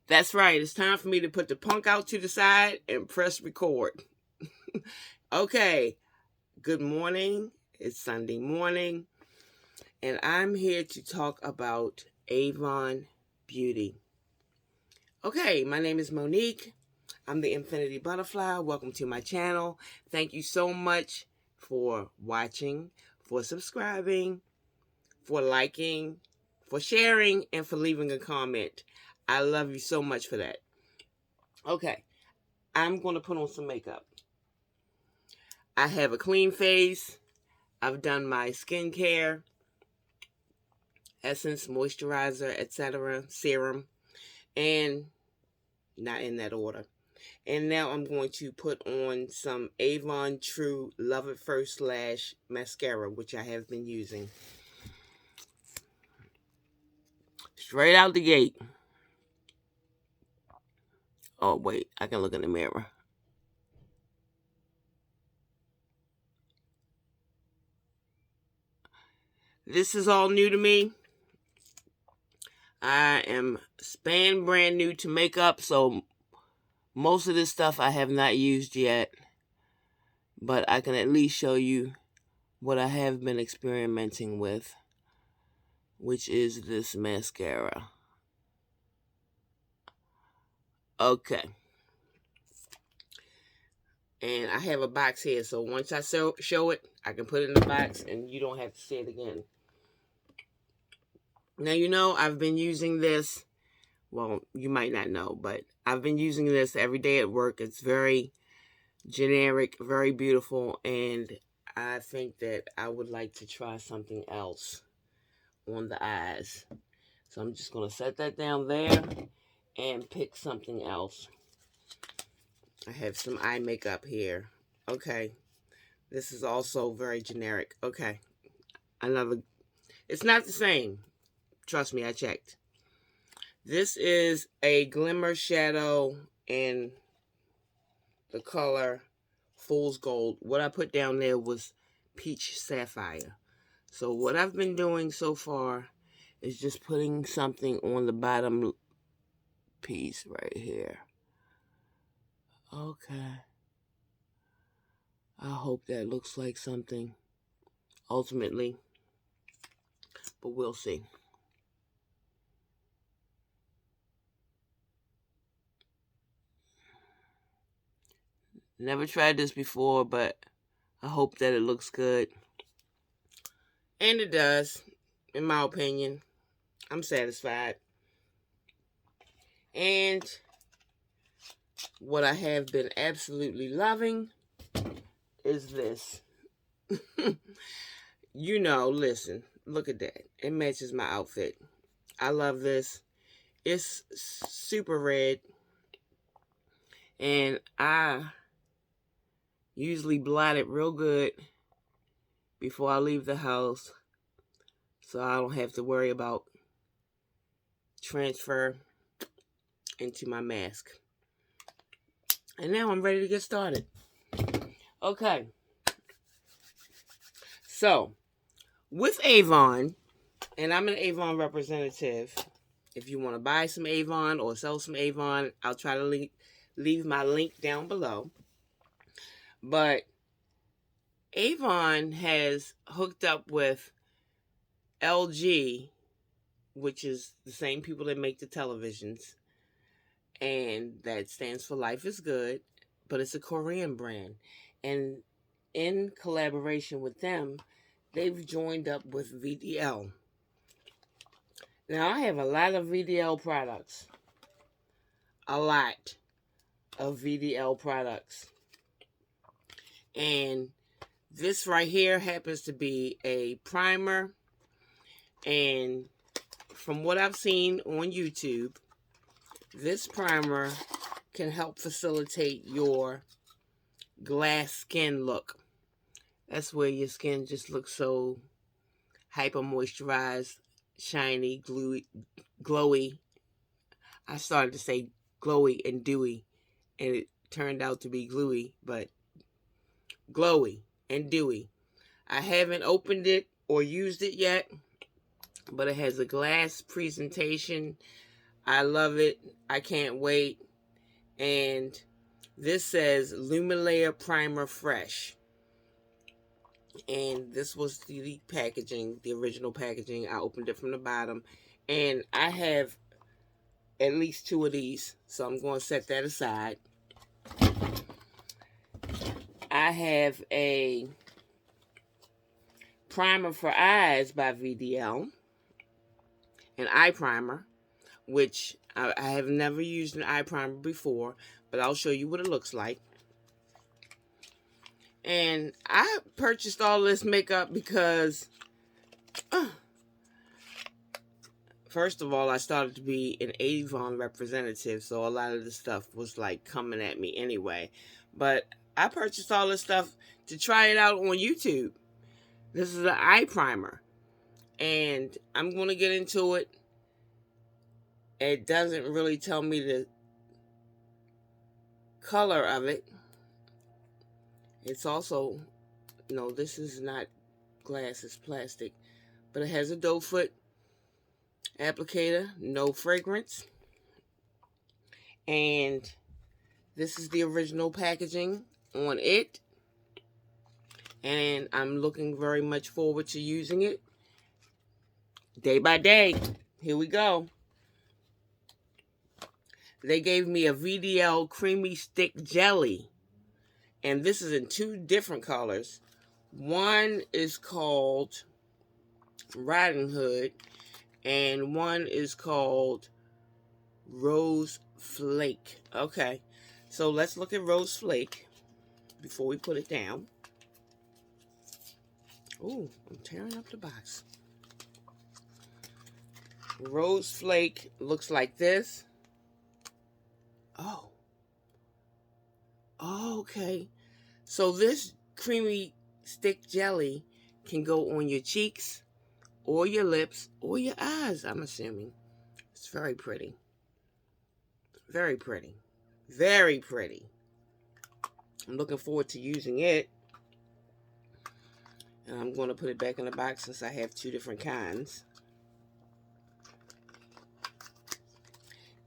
That's right. It's time for me to put the punk out to the side and press record. Okay. Good morning. It's Sunday morning, and I'm here to talk about Avon Beauty. Okay, my name is Monique. I'm the Infinity Butterfly. Welcome to my channel. Thank you so much for watching, for subscribing, for liking, for sharing, and for leaving a comment. I love you so much for that. Okay, I'm going to put on some makeup. I have a clean face. I've done my skincare, essence, moisturizer, etc., serum, and not in that order. And now I'm going to put on some Avon True Love at First Lash mascara, which I have been using. Straight out the gate. Oh, wait, I can look in the mirror. This is all new to me. I am brand new to makeup, so most of this stuff I have not used yet. But I can at least show you what I have been experimenting with, which is this mascara. Okay. And I have a box here, so once I show it, I can put it in the box and you don't have to see it again. Now, you know, I've been using this, well, you might not know, but I've been using this every day at work. It's very generic, very beautiful, and I think that I would like to try something else on the eyes. So I'm just going to set that down there and pick something else. I have some eye makeup here. Okay. This is also very generic. Okay. It's not the same. Trust me, I checked. This is a glimmer shadow in the color Fool's Gold. What I put down there was Peach Sapphire. So what I've been doing so far is just putting something on the bottom piece right here. Okay. I hope that looks like something ultimately, but we'll see. Never tried this before, but I hope that it looks good. And it does, in my opinion. I'm satisfied. And what I have been absolutely loving is this. You know, listen, look at that. It matches my outfit. I love this. It's super red. And I usually blot it real good before I leave the house, so I don't have to worry about transfer into my mask. And now I'm ready to get started. Okay. So, with Avon, and I'm an Avon representative. If you want to buy some Avon or sell some Avon, I'll try to leave my link down below. But Avon has hooked up with LG, which is the same people that make the televisions, and that stands for Life is Good, but it's a Korean brand. And in collaboration with them, they've joined up with VDL. Now, I have a lot of VDL products. A lot of VDL products. And this right here happens to be a primer. And from what I've seen on YouTube, this primer can help facilitate your glass skin look. That's where your skin just looks so hyper moisturized, shiny, glowy. I started to say glowy and dewy, and it turned out to be gluey, but glowy and dewy. I haven't opened it or used it yet, but it has a glass presentation. I love it. I can't wait. And this says Lumilayer Primer Fresh. And this was the packaging, the original packaging. I opened it from the bottom. And I have at least 2 of these. So I'm going to set that aside. I have a primer for eyes by VDL. An eye primer, which I have never used an eye primer before, but I'll show you what it looks like. And I purchased all this makeup because, first of all, I started to be an Avon representative, so a lot of the stuff was like coming at me anyway. But I purchased all this stuff to try it out on YouTube. This is an eye primer, and I'm going to get into it. It doesn't really tell me the color of it. It's also, no, this is not glass, it's plastic. But it has a doe foot applicator, no fragrance. And this is the original packaging on it. And I'm looking very much forward to using it. Day by day. Here we go. They gave me a VDL Creamy Stick Jelly. And this is in 2 different colors. One is called Riding Hood. And one is called Rose Flake. Okay. So let's look at Rose Flake before we put it down. Ooh, I'm tearing up the box. Rose Flake looks like this. Oh. Okay. So this creamy stick jelly can go on your cheeks or your lips or your eyes, I'm assuming. It's very pretty. Very pretty. Very pretty. I'm looking forward to using it. And I'm going to put it back in the box since I have 2 different kinds.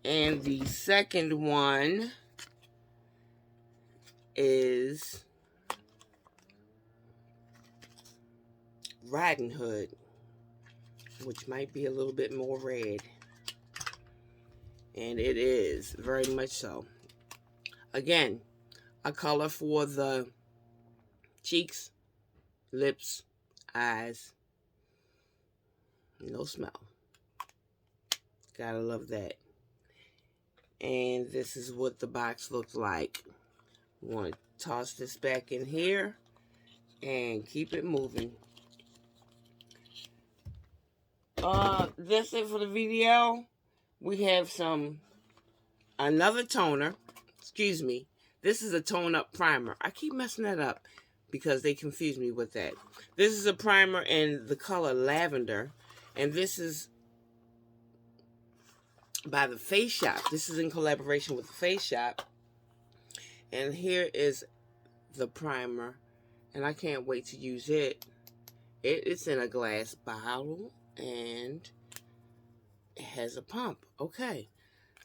And the second one is Riding Hood, which might be a little bit more red. And it is, very much so. Again, a color for the cheeks, lips, eyes. No smell. Gotta love that. And this is what the box looks like. We want to toss this back in here and keep it moving. That's it for the video. We have another toner. Excuse me. This is a tone up primer. I keep messing that up because they confuse me with that. This is a primer in the color lavender. And this is by the Face Shop. This is in collaboration with the Face Shop. And here is the primer. And I can't wait to use it. It's in a glass bottle. And it has a pump. Okay.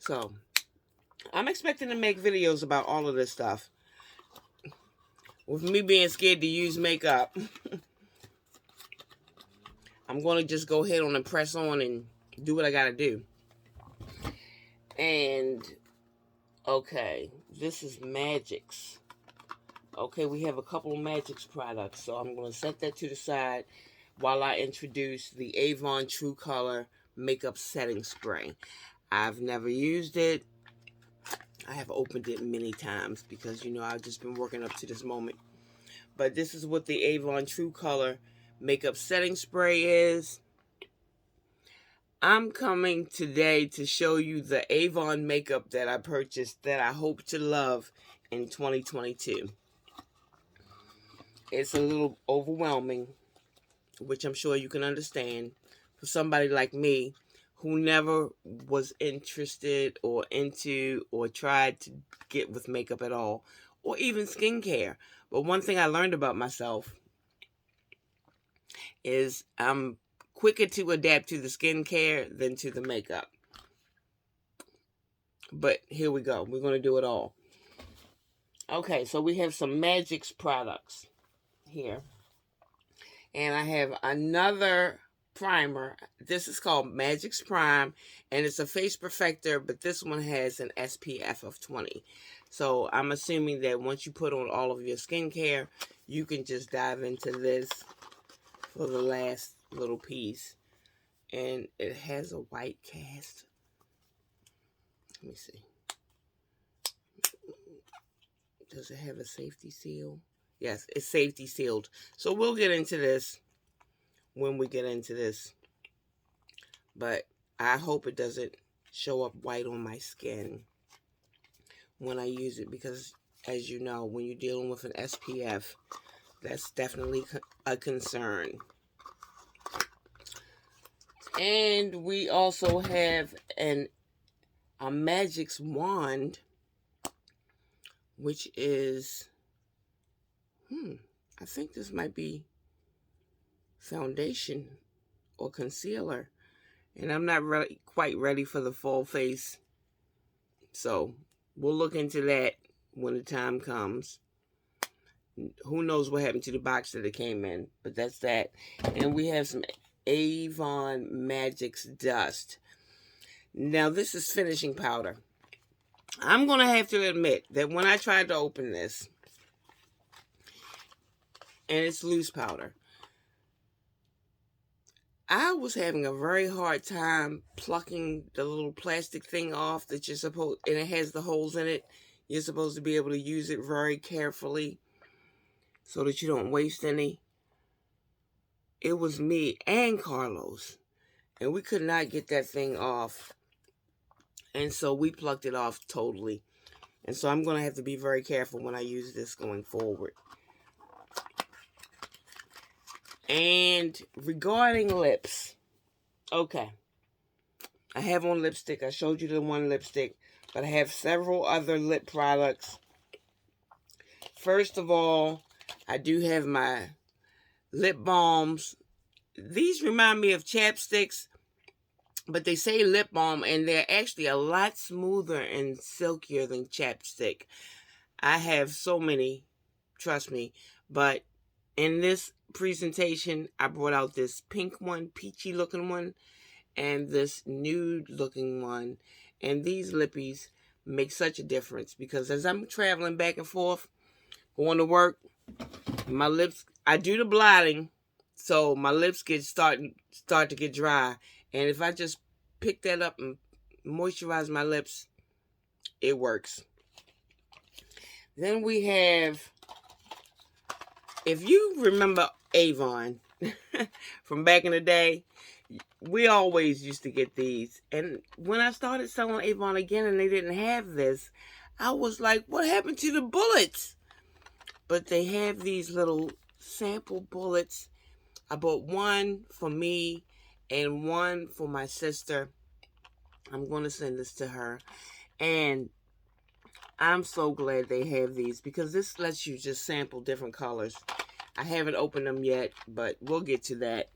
So, I'm expecting to make videos about all of this stuff. With me being scared to use makeup. I'm going to just go ahead on and press on and do what I got to do. And, okay, this is Magix. Okay, we have a couple of Magix products, so I'm going to set that to the side while I introduce the Avon True Color Makeup Setting Spray. I've never used it. I have opened it many times because, you know, I've just been working up to this moment. But this is what the Avon True Color Makeup Setting Spray is. I'm coming today to show you the Avon makeup that I purchased that I hope to love in 2022. It's a little overwhelming, which I'm sure you can understand, for somebody like me who never was interested or into or tried to get with makeup at all, or even skincare. But one thing I learned about myself is I'm quicker to adapt to the skincare than to the makeup. But here we go. We're going to do it all. Okay, so we have some Magic's products here. And I have another primer. This is called Magic's Prime, and it's a face perfector, but this one has an SPF of 20. So I'm assuming that once you put on all of your skincare, you can just dive into this for the last little piece. And it has a white cast. Let me see. Does it have a safety seal? Yes, it's safety sealed. So we'll get into this when we get into this. But I hope it doesn't show up white on my skin when I use it, because as you know, when you're dealing with an SPF, that's definitely a concern. And we also have a Magic's wand, which is, I think this might be foundation or concealer. And I'm not really quite ready for the full face. So we'll look into that when the time comes. Who knows what happened to the box that it came in. But that's that. And we have some Avon Magic's Dust. Now this is finishing powder. I'm going to have to admit that when I tried to open this, and it's loose powder, I was having a very hard time plucking the little plastic thing off that you're supposed, and it has the holes in it. You're supposed to be able to use it very carefully so that you don't waste any. It was me and Carlos, and we could not get that thing off. And so we plucked it off totally. And so I'm going to have to be very careful when I use this going forward. And regarding lips, okay, I have on lipstick. I showed you the one lipstick, but I have several other lip products. First of all, I do have my lip balms. These remind me of chapsticks, but they say lip balm, and they're actually a lot smoother and silkier than chapstick. I have so many, trust me, but in this presentation, I brought out this pink one, peachy looking one, and this nude looking one. And these lippies make such a difference, because as I'm traveling back and forth, going to work, my lips, I do the blotting, so my lips start to get dry. And if I just pick that up and moisturize my lips, it works. Then we have, if you remember Avon from back in the day, we always used to get these. And when I started selling Avon again and they didn't have this, I was like, what happened to the bullets? But they have these little sample bullets. I bought one for me and one for my sister. I'm going to send this to her. And I'm so glad they have these, because this lets you just sample different colors. I haven't opened them yet, but we'll get to that.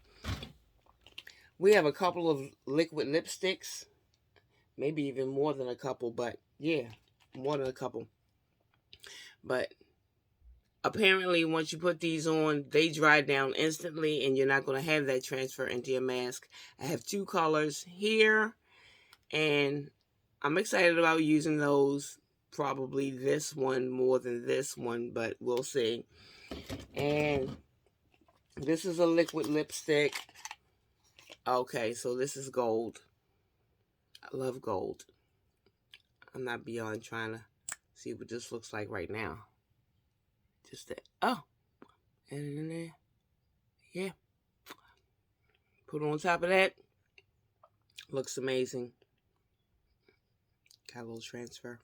We have a couple of liquid lipsticks. Maybe even more than a couple, but yeah, more than a couple. But apparently, once you put these on, they dry down instantly, and you're not going to have that transfer into your mask. I have two colors here, and I'm excited about using those. Probably this one more than this one, but we'll see. And this is a liquid lipstick. Okay, so this is gold. I love gold. I'm not beyond trying to see what this looks like right now. Just that. Oh, and in there. Yeah. Put on top of that. Looks amazing. Got a little transfer.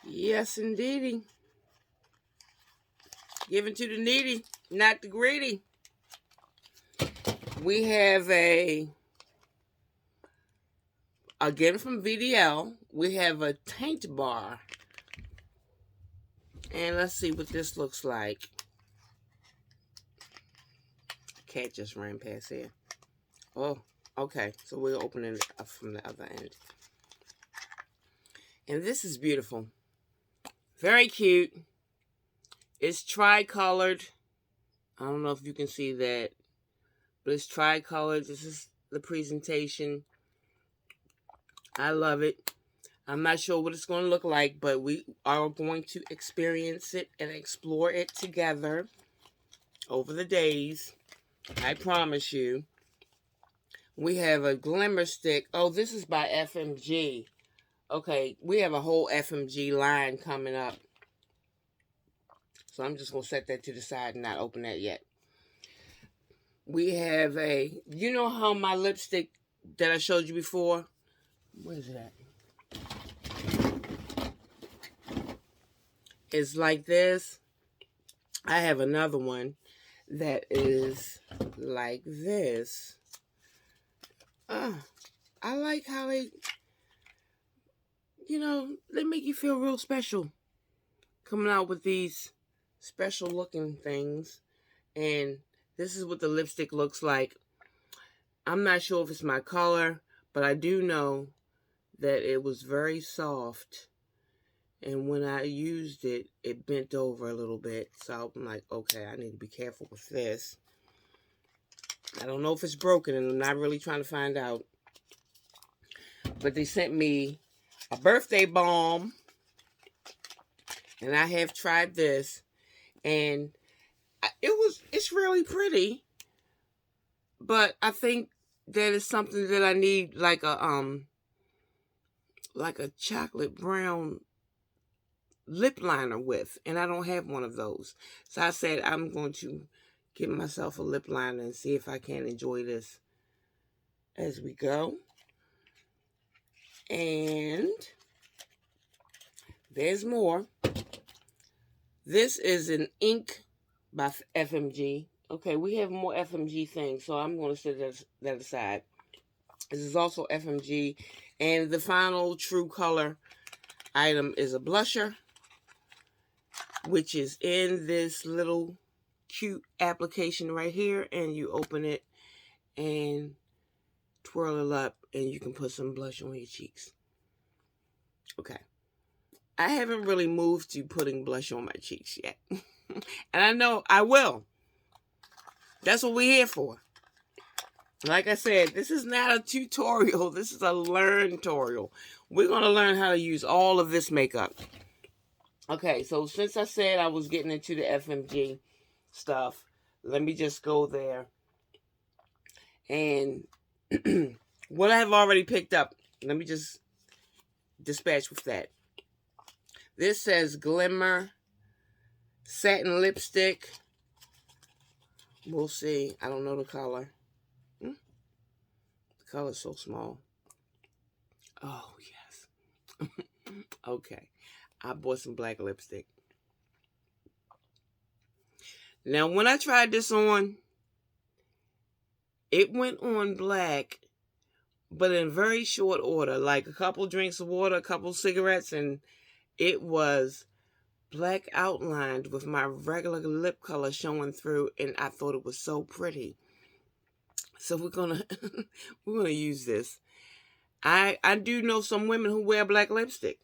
Yes, indeedy. Given to the needy, not the greedy. We have again from VDL, we have a taint bar. And let's see what this looks like. Cat just ran past here. Oh, Okay, so we'll open it up from the other end. And this is beautiful. Very cute. It's tri-colored. I don't know if you can see that, but it's tri-colored. This is the presentation. I love it. I'm not sure what it's going to look like, but we are going to experience it and explore it together over the days. I promise you. We have a glimmer stick. Oh, this is by FMG. Okay, we have a whole FMG line coming up. So I'm just going to set that to the side and not open that yet. We have you know how my lipstick that I showed you before? Where's it at? It's like this. I have another one that is like this. I like how they make you feel real special. Coming out with these special looking things. And this is what the lipstick looks like. I'm not sure if it's my color, but I do know that it was very soft. And when I used it, it bent over a little bit. So I'm like, okay, I need to be careful with this. I don't know if it's broken, and I'm not really trying to find out. But they sent me a birthday balm. And I have tried this. And it's really pretty. But I think that is something that I need, like a chocolate brown lip liner with, and I don't have one of those. So I said I'm going to get myself a lip liner and see if I can enjoy this as we go. And there's more. This is an ink by FMG. Okay, we have more FMG things, so I'm going to set that aside. This is also FMG, and the final true color item is a blusher, which is in this little cute application right here, and you open it and twirl it up, and you can put some blush on your cheeks. Okay. I haven't really moved to putting blush on my cheeks yet. And I know I will. That's what we're here for. Like I said, this is not a tutorial. This is a learn-torial. We're going to learn how to use all of this makeup. Okay, so since I said I was getting into the FMG stuff, let me just go there. And what I have already picked up, let me just dispatch with that. This says Glimmer Satin Lipstick. We'll see. I don't know the color. The color's so small. Oh, yes. Okay. I bought some black lipstick. Now, when I tried this on, it went on black, but in very short order. Like a couple drinks of water, a couple cigarettes, and it was black outlined with my regular lip color showing through, and I thought it was so pretty. So we're gonna use this. I do know some women who wear black lipstick.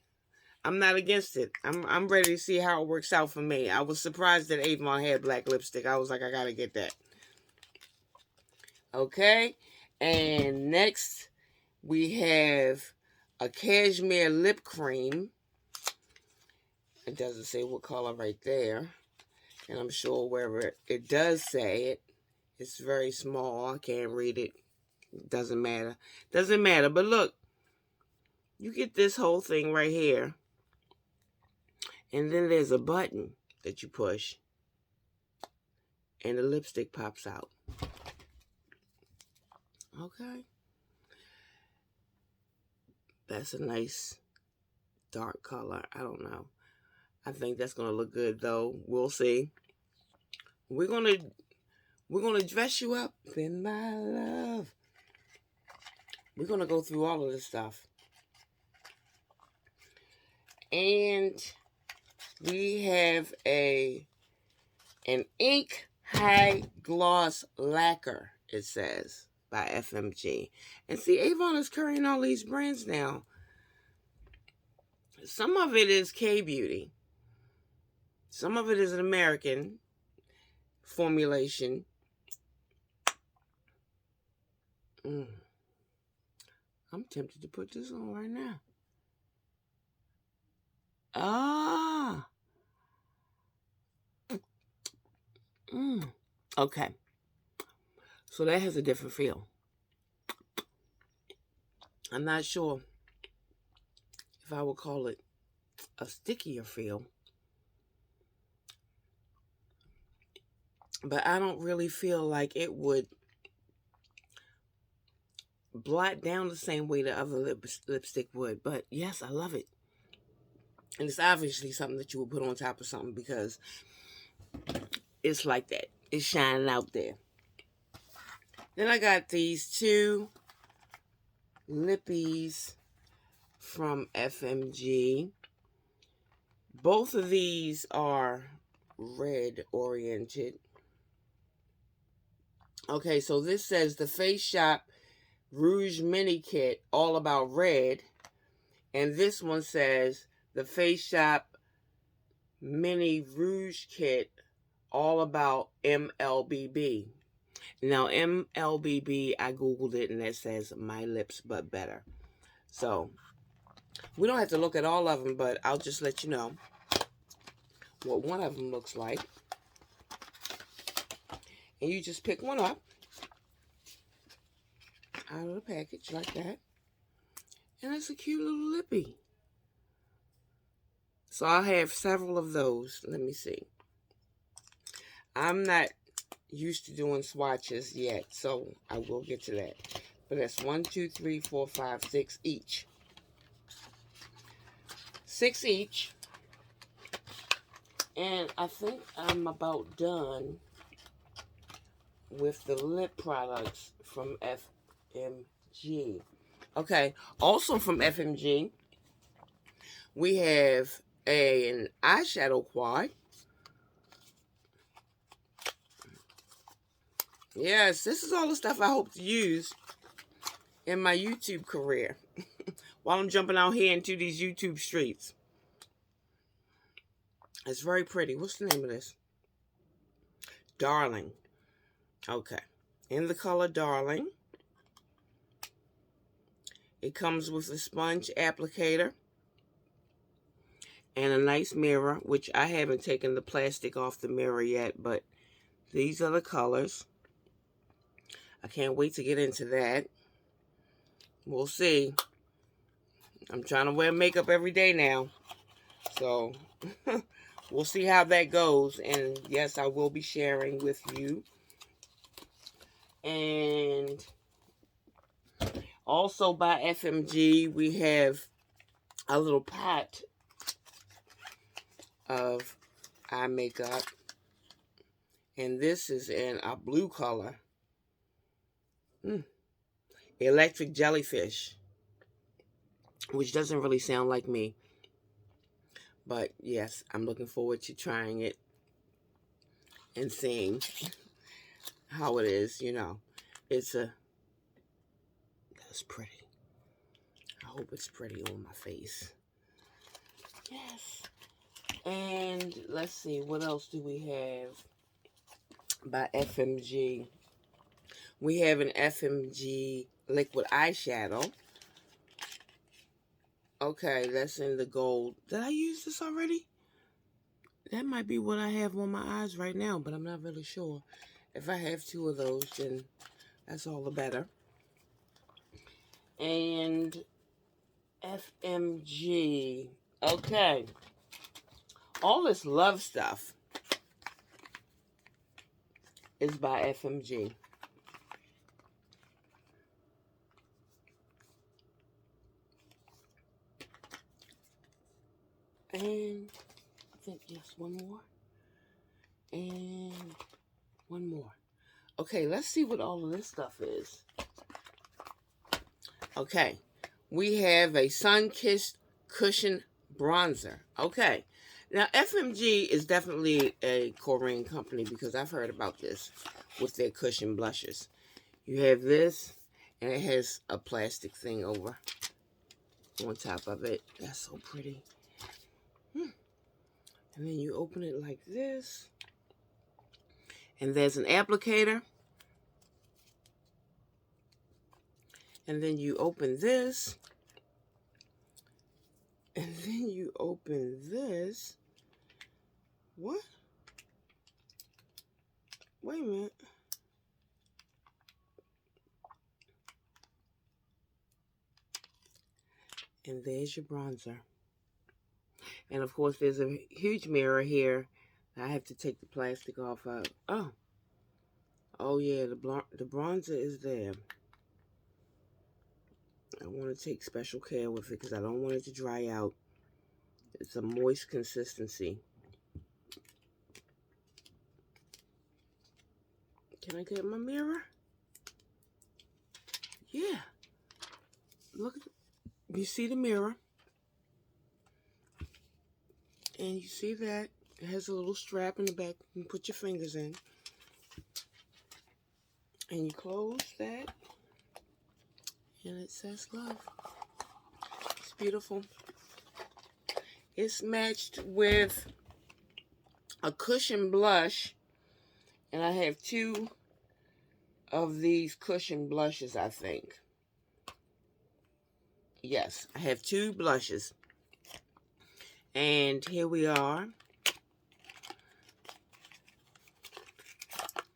I'm not against it. I'm ready to see how it works out for me. I was surprised that Avon had black lipstick. I was like, I gotta get that. Okay, and next we have a cashmere lip cream. It doesn't say what color right there. And I'm sure wherever it does say it, it's very small. I can't read it. Doesn't matter. Doesn't matter. But look, you get this whole thing right here. And then there's a button that you push. And the lipstick pops out. Okay. That's a nice dark color. I don't know. I think that's going to look good, though. We'll see. We're going to dress you up in my love. We're going to go through all of this stuff. And we have an ink high gloss lacquer, it says. by FMG. And see, Avon is carrying all these brands now. Some of it is K-Beauty. Some of it is an American formulation. I'm tempted to put this on right now. Ah. Okay. So that has a different feel. I'm not sure if I would call it a stickier feel. But I don't really feel like it would blot down the same way the other lipstick would. But yes, I love it. And it's obviously something that you would put on top of something because it's like that. It's shining out there. Then I got these two lippies from FMG. Both of these are red oriented. Okay, so this says the Face Shop Rouge Mini Kit, all about red. And this one says the Face Shop Mini Rouge Kit, all about MLBB. Now, MLBB, I Googled it and it says My Lips But Better. So, we don't have to look at all of them, but I'll just let you know what one of them looks like. And you just pick one up out of the package like that. And it's a cute little lippy. So I'll have several of those. Let me see. I'm not used to doing swatches yet, so I will get to that. But that's 1, 2, 3, 4, 5, 6 each. 6 each. And I think I'm about done with the lip products from FMG. Okay, also from FMG, we have an eyeshadow quad. Yes, this is all the stuff I hope to use in my YouTube career while I'm jumping out here into these YouTube streets. It's very pretty. What's the name of this? Darling. Okay. In the color Darling. It comes with a sponge applicator and a nice mirror, which I haven't taken the plastic off the mirror yet, but these are the colors. I can't wait to get into that. We'll see. I'm trying to wear makeup every day now, so we'll see how that goes. And yes, I will be sharing with you. And also by FMG, we have a little pot of eye makeup. And this is in a blue color. Electric Jellyfish. Which doesn't really sound like me. But yes, I'm looking forward to trying it. And seeing how it is, you know. That's pretty. I hope it's pretty on my face. Yes. And let's see, what else do we have by FMG? We have an FMG liquid eyeshadow. Okay, that's in the gold. Did I use this already? That might be what I have on my eyes right now, but I'm not really sure. If I have 2 of those, then that's all the better. And FMG. Okay. All this love stuff is by FMG. And I think, yes, one more. And one more. Okay, let's see what all of this stuff is. Okay, we have a Sun-Kissed Cushion Bronzer. Okay, now FMG is definitely a Korean company because I've heard about this with their cushion blushes. You have this, and it has a plastic thing over on top of it. That's so pretty. And then you open it like this. And there's an applicator. And then you open this. And then you open this. What? Wait a minute. And there's your bronzer. And of course, there's a huge mirror here. I have to take the plastic off of. Oh yeah, the bronzer is there. I want to take special care with it because I don't want it to dry out. It's a moist consistency. Can I get my mirror? Yeah. Look, you see the mirror. And you see that it has a little strap in the back. You can put your fingers in. And you close that. And it says love. It's beautiful. It's matched with a cushion blush. And I have 2 of these cushion blushes, I think. Yes, I have 2 blushes. And here we are.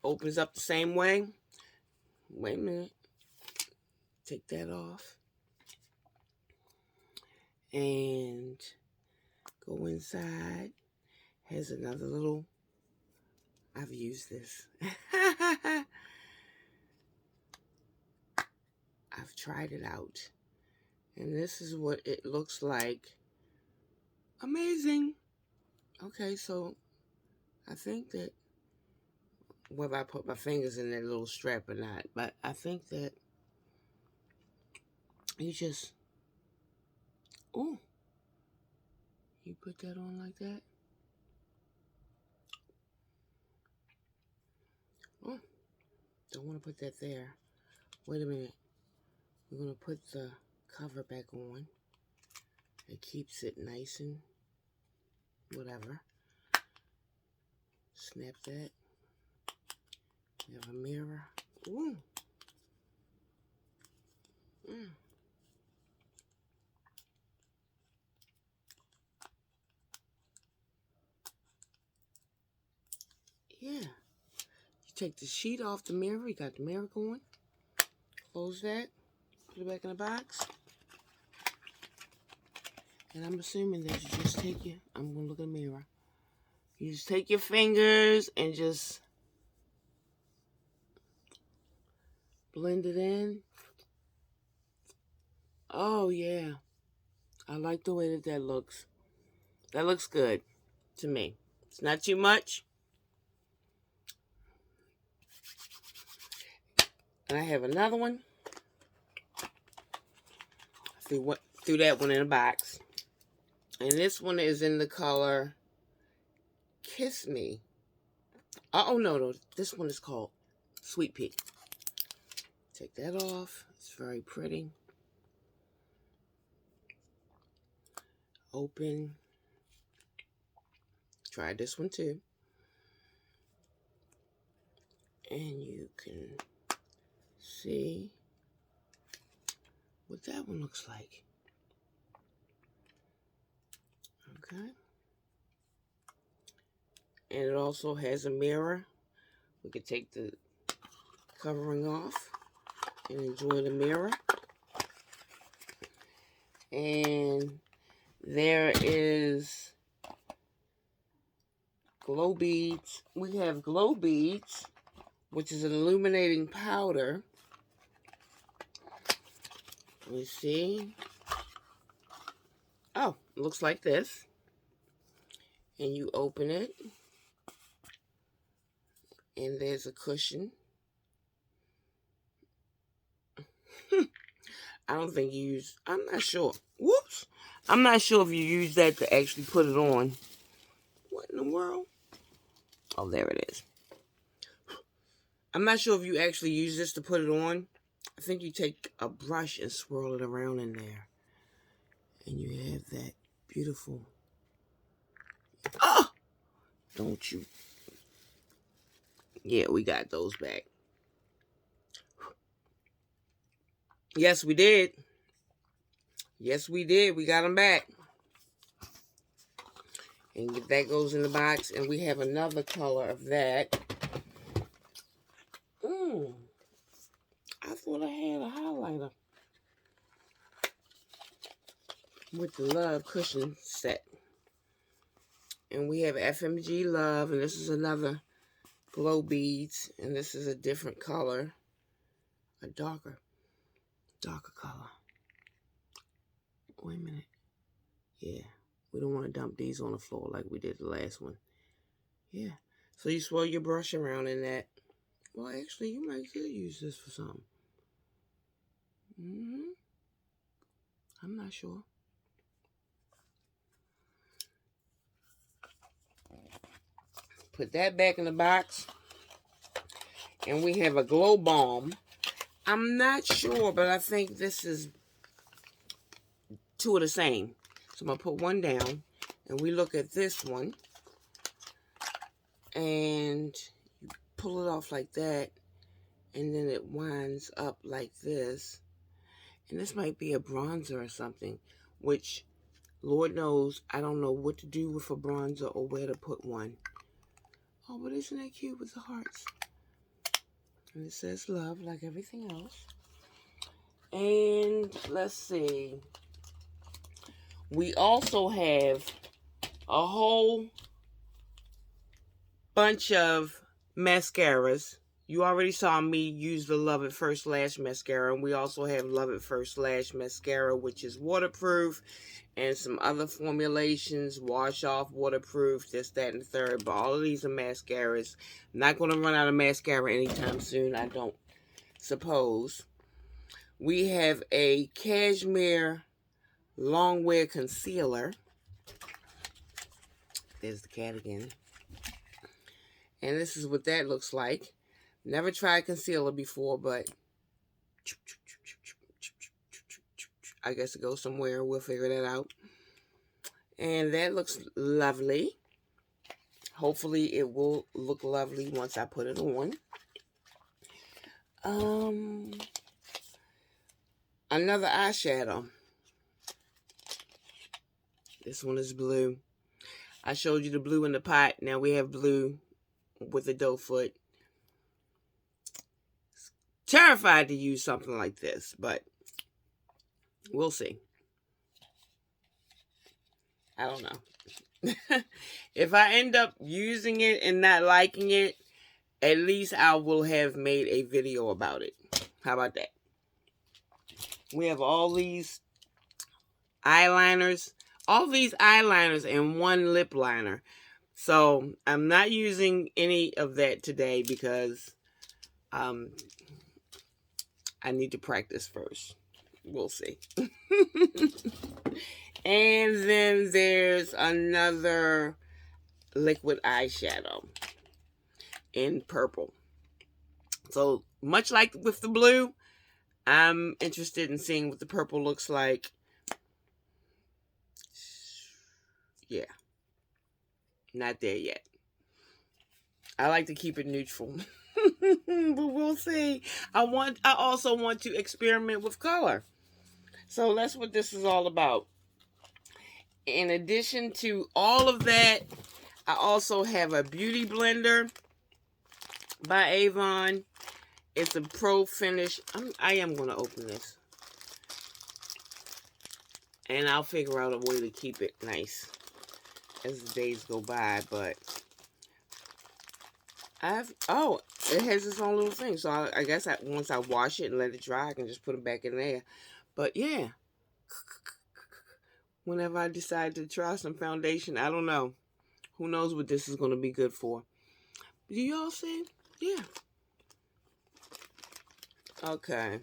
Opens up the same way. Wait a minute. Take that off. And go inside. Has another little... I've used this. I've tried it out. And this is what it looks like. Amazing. Okay, so I think that whether I put my fingers in that little strap or not, but I think that you just, oh, you put that on like that. Oh, don't want to put that there. Wait a minute. We're going to put the cover back on. It keeps it nice and whatever. Snap that. We have a mirror. Ooh. Yeah. You take the sheet off the mirror. You got the mirror going. Close that. Put it back in the box. And I'm assuming that you just take your... I'm going to look in the mirror. You just take your fingers and just blend it in. Oh, yeah. I like the way that looks. That looks good to me. It's not too much. And I have another one. Threw that one in a box. And this one is in the color Kiss Me. Oh, no. This one is called Sweet Pea. Take that off. It's very pretty. Open. Try this one too. And you can see what that one looks like. Okay. And it also has a mirror. We could take the covering off and enjoy the mirror. And there is glow beads. We have glow beads, which is an illuminating powder. Let me see. Oh, it looks like this. And you open it. And there's a cushion. I don't think you use... I'm not sure. Whoops. I'm not sure if you use that to actually put it on. What in the world? Oh, there it is. I'm not sure if you actually use this to put it on. I think you take a brush and swirl it around in there. And you have that beautiful... Oh! Don't you... Yeah, we got those back. Yes, we did. Yes, we did. We got them back. And that goes in the box. And we have another color of that. I thought I had a highlighter with the Love cushion set. And we have FMG Love. And this is another glow beads. And this is a different color. A darker color. Wait a minute. Yeah. We don't want to dump these on the floor like we did the last one. Yeah. So you swirl your brush around in that. Well, actually, you might could use this for something. I'm not sure. Put that back in the box. And we have a glow balm. I'm not sure, but I think this is two of the same. So I'm going to put one down. And we look at this one. And you pull it off like that. And then it winds up like this. And this might be a bronzer or something. Which, Lord knows, I don't know what to do with a bronzer or where to put one. Oh, but isn't that cute with the hearts? And it says love like everything else. And let's see. We also have a whole bunch of mascaras. You already saw me use the Love at First Lash mascara. And we also have Love at First Lash mascara, which is waterproof. And some other formulations, wash off, waterproof, this, that, and the third. But all of these are mascaras. Not going to run out of mascara anytime soon, I don't suppose. We have a cashmere long wear concealer. There's the cat again. And this is what that looks like. Never tried concealer before, but I guess it goes somewhere. We'll figure that out. And that looks lovely. Hopefully it will look lovely once I put it on. Another eyeshadow. This one is blue. I showed you the blue in the pot. Now we have blue with the doe foot. Terrified to use something like this, but we'll see. I don't know. If I end up using it and not liking it, at least I will have made a video about it. How about that? We have all these eyeliners. All these eyeliners and one lip liner. So I'm not using any of that today because I need to practice first. We'll see. And then there's another liquid eyeshadow in purple. So much like with the blue, I'm interested in seeing what the purple looks like. Yeah. Not there yet. I like to keep it neutral. But we'll see. I also want to experiment with color. So that's what this is all about. In addition to all of that, I also have a beauty blender by Avon. It's a pro finish. I am going to open this. And I'll figure out a way to keep it nice as the days go by. But it has its own little thing. So I guess once I wash it and let it dry, I can just put it back in there. But yeah. Whenever I decide to try some foundation, I don't know. Who knows what this is going to be good for. Do y'all see? Yeah. Okay.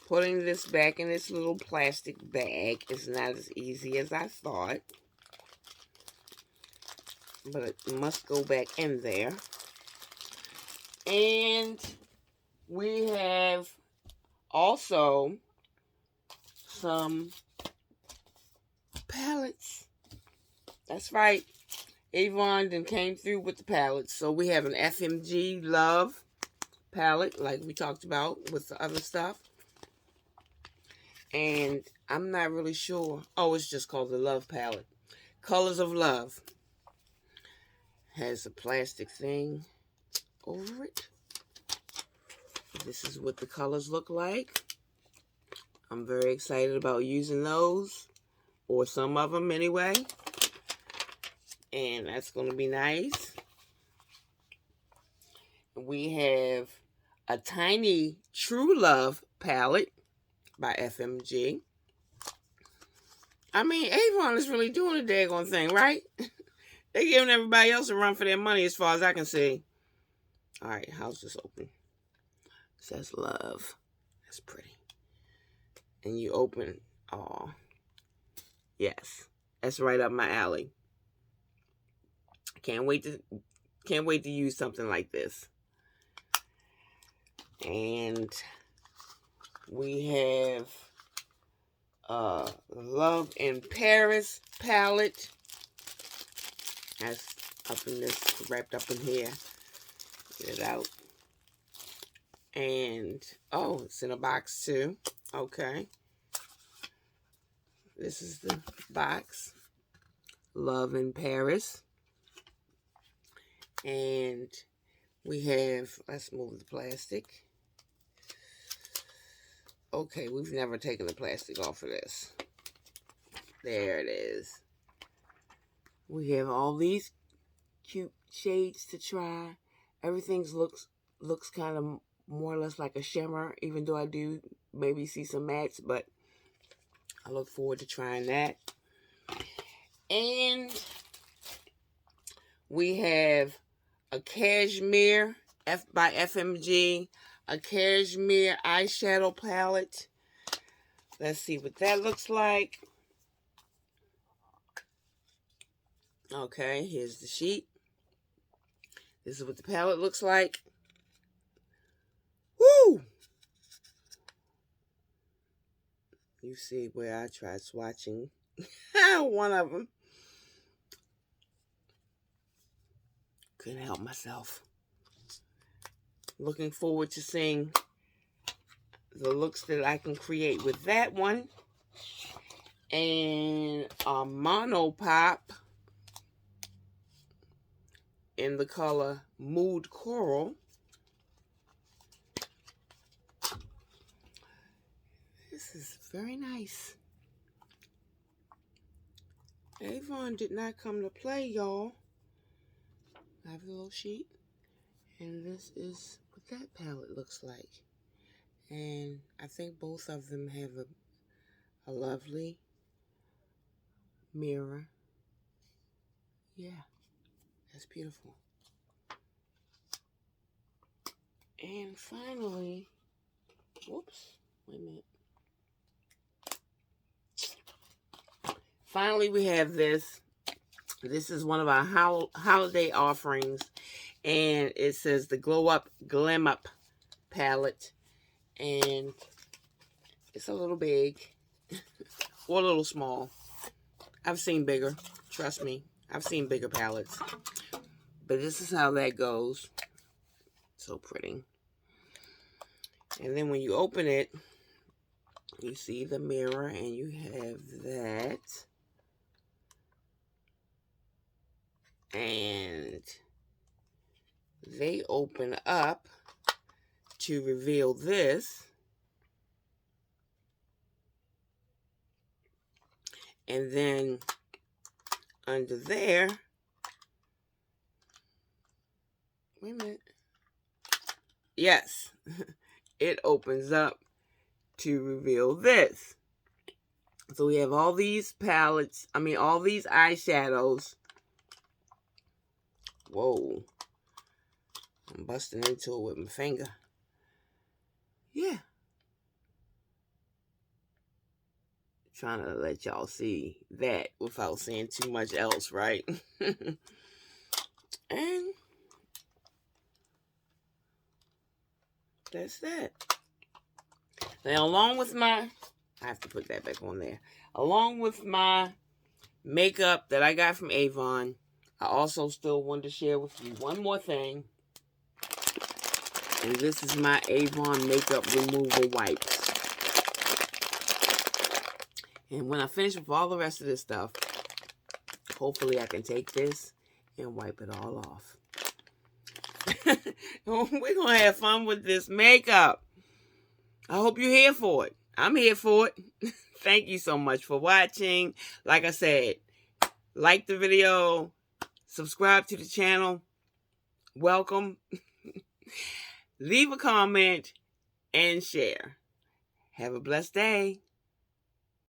Putting this back in this little plastic bag is not as easy as I thought. But it must go back in there. And we have also some palettes. That's right. Avon then came through with the palettes. So we have an FMG Love palette, like we talked about with the other stuff. And I'm not really sure. Oh, it's just called the Love palette. Colors of Love. Has a plastic thing over it. This is what the colors look like. I'm very excited about using those, or some of them anyway. And that's going to be nice. We have a Tiny True Love palette by FMG. I mean, Avon is really doing the daggone thing, right? They're giving everybody else a run for their money as far as I can see. All right, how's this open? It says love. That's pretty. And you open. Oh, yes. That's right up my alley. Can't wait to use something like this. And we have Love in Paris palette. That's up in this, wrapped up in here. Get it out. And, oh, it's in a box too. Okay. This is the box. Love in Paris. And we have, let's move the plastic. Okay, we've never taken the plastic off of this. There it is. We have all these cute shades to try. Everything looks kind of more or less like a shimmer, even though I do maybe see some mattes, but I look forward to trying that. And we have a Cashmere by FMG, a Cashmere eyeshadow palette. Let's see what that looks like. Okay, here's the sheet. This is what the palette looks like. Woo! You see where I tried swatching one of them. Couldn't help myself. Looking forward to seeing the looks that I can create with that one. And a Mono Pop in the color Mood Coral. This is very nice. Avon did not come to play, y'all. I have a little sheet. And this is what that palette looks like. And I think both of them have a lovely mirror. Yeah, that's beautiful. And finally, whoops, wait a minute. Finally, we have this. This is one of our holiday offerings. And it says the Glow Up Glam Up palette. And it's a little big or a little small. I've seen bigger. Trust me. I've seen bigger palettes. But this is how that goes. So pretty. And then when you open it, you see the mirror and you have that. And they open up to reveal this. And then under there, wait a minute. Yes, it opens up to reveal this. So we have all these palettes, all these eyeshadows. Whoa. I'm busting into it with my finger. Yeah. Trying to let y'all see that without saying too much else, right? And That's that. Now, along with my, I have to put that back on there. Along with my makeup that I got from Avon, I also still wanted to share with you one more thing. And this is my Avon makeup removal wipes. And when I finish with all the rest of this stuff, hopefully I can take this and wipe it all off. We're going to have fun with this makeup. I hope you're here for it. I'm here for it. Thank you so much for watching. Like I said, like the video, subscribe to the channel. Welcome. Leave a comment and share. Have a blessed day.